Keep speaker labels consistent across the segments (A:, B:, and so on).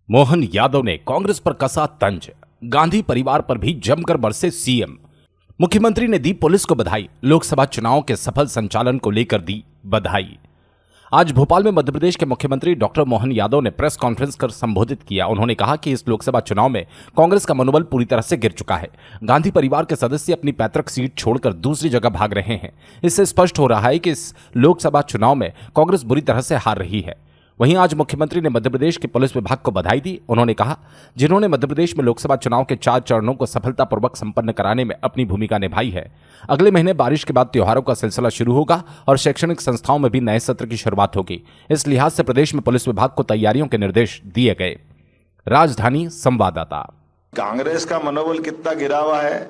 A: मोहन यादव ने कांग्रेस पर कसा तंज, गांधी परिवार पर भी जमकर बरसे सीएम। मुख्यमंत्री ने दी पुलिस को बधाई, लोकसभा चुनाव के सफल संचालन को लेकर दी बधाई। आज भोपाल में मध्य प्रदेश के मुख्यमंत्री डॉक्टर मोहन यादव ने प्रेस कॉन्फ्रेंस कर संबोधित किया। उन्होंने कहा कि इस लोकसभा चुनाव में कांग्रेस का मनोबल पूरी तरह से गिर चुका है। गांधी परिवार के सदस्य अपनी पैतृक सीट छोड़कर दूसरी जगह भाग रहे हैं। इससे स्पष्ट हो रहा है कि इस लोकसभा चुनाव में कांग्रेस बुरी तरह से हार रही है। वहीं आज मुख्यमंत्री ने मध्य प्रदेश के पुलिस विभाग को बधाई दी। उन्होंने कहा, जिन्होंने मध्य प्रदेश में लोकसभा चुनाव के 4 चरणों को सफलतापूर्वक संपन्न कराने में अपनी भूमिका निभाई है। अगले महीने बारिश के बाद त्योहारों का सिलसिला शुरू होगा और शैक्षणिक संस्थाओं में भी नए सत्र की शुरुआत होगी। इस लिहाज से प्रदेश में पुलिस विभाग को तैयारियों के निर्देश दिए गए। राजधानी संवाददाता।
B: कांग्रेस का मनोबल कितना गिरा हुआ है,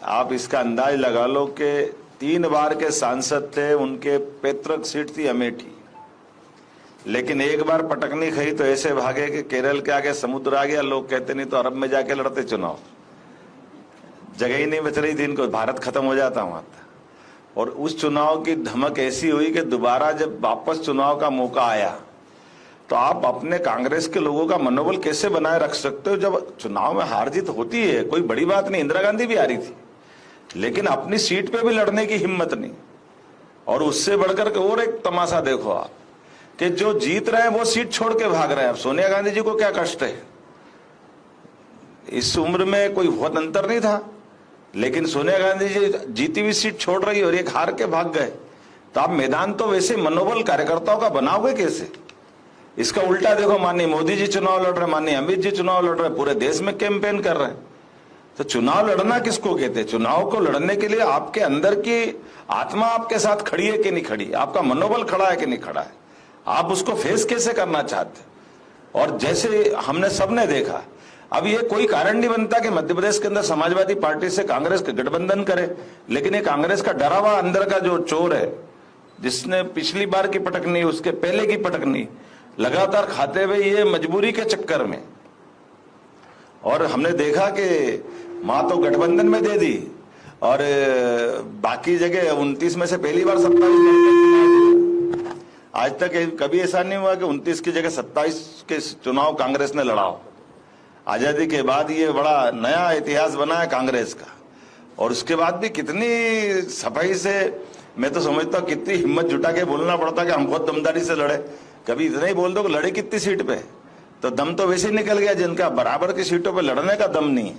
B: आप इसका अंदाज लगा लो कि 3 बार के सांसद थे, उनके पैतृक सीट थी अमेठी, लेकिन एक बार पटकनी खई तो ऐसे भागे कि केरल के आगे समुद्र आ गया। लोग कहते नहीं तो अरब में जाके लड़ते चुनाव, जगह ही नहीं बच रही थी इनको, भारत खत्म हो जाता वहां था। और उस चुनाव की धमक ऐसी हुई कि दोबारा जब वापस चुनाव का मौका आया तो आप अपने कांग्रेस के लोगों का मनोबल कैसे बनाए रख सकते हो जब चुनाव में हार जीत होती है? कोई बड़ी बात नहीं, इंदिरा गांधी भी हारी थी, लेकिन अपनी सीट पे भी लड़ने की हिम्मत नहीं। और उससे बढ़कर के और एक तमाशा देखो आप कि जो जीत रहे हैं वो सीट छोड़ के भाग रहे हैं। अब सोनिया गांधी जी को क्या कष्ट है? इस उम्र में कोई बहुत अंतर नहीं था, लेकिन सोनिया गांधी जी जीती हुई सीट छोड़ रही और एक हार के भाग गए। तो आप मैदान तो वैसे मनोबल कार्यकर्ताओं का बनाओगे कैसे? इसका उल्टा देखो, माननीय मोदी जी चुनाव लड़ रहे हैं, माननीय अमित जी चुनाव लड़ रहे हैं, पूरे देश में कैंपेन कर रहे हैं। तो चुनाव लड़ना किसको कहते हैं? चुनाव को लड़ने के लिए आपके अंदर की आत्मा आपके साथ खड़ी है कि नहीं खड़ी, आपका मनोबल खड़ा है कि नहीं खड़ा है, आप उसको फेस कैसे करना चाहते? और जैसे हमने सबने देखा, अब ये कोई कारण नहीं बनता कि मध्य प्रदेश के अंदर समाजवादी पार्टी से कांग्रेस के गठबंधन करे, लेकिन ये कांग्रेस का डरा हुआ अंदर का जो चोर है, जिसने पिछली बार की पटकनी, उसके पहले की पटकनी लगातार खाते हुए ये मजबूरी के चक्कर में, और हमने देखा कि मां तो गठबंधन में दे दी और बाकी जगह 29 में से पहली बार 27। आज तक कभी ऐसा नहीं हुआ कि 29 की जगह 27 के चुनाव कांग्रेस ने लड़ा हो। आजादी के बाद ये बड़ा नया इतिहास बना है कांग्रेस का। और उसके बाद भी कितनी सफाई से, मैं तो समझता हूँ कितनी हिम्मत जुटा के बोलना पड़ता कि हम बहुत दमदारी से लड़े। कभी इतना ही बोल दो कि लड़े कितनी सीट पे, तो दम तो वैसे ही निकल गया। जिनका बराबर की सीटों पे लड़ने का दम नहीं है,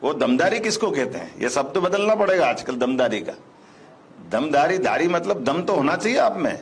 B: वो दमदारी किसको कहते हैं? ये सब तो बदलना पड़ेगा आजकल। दमदारी का, दमदारी दारी मतलब दम तो होना चाहिए आप में।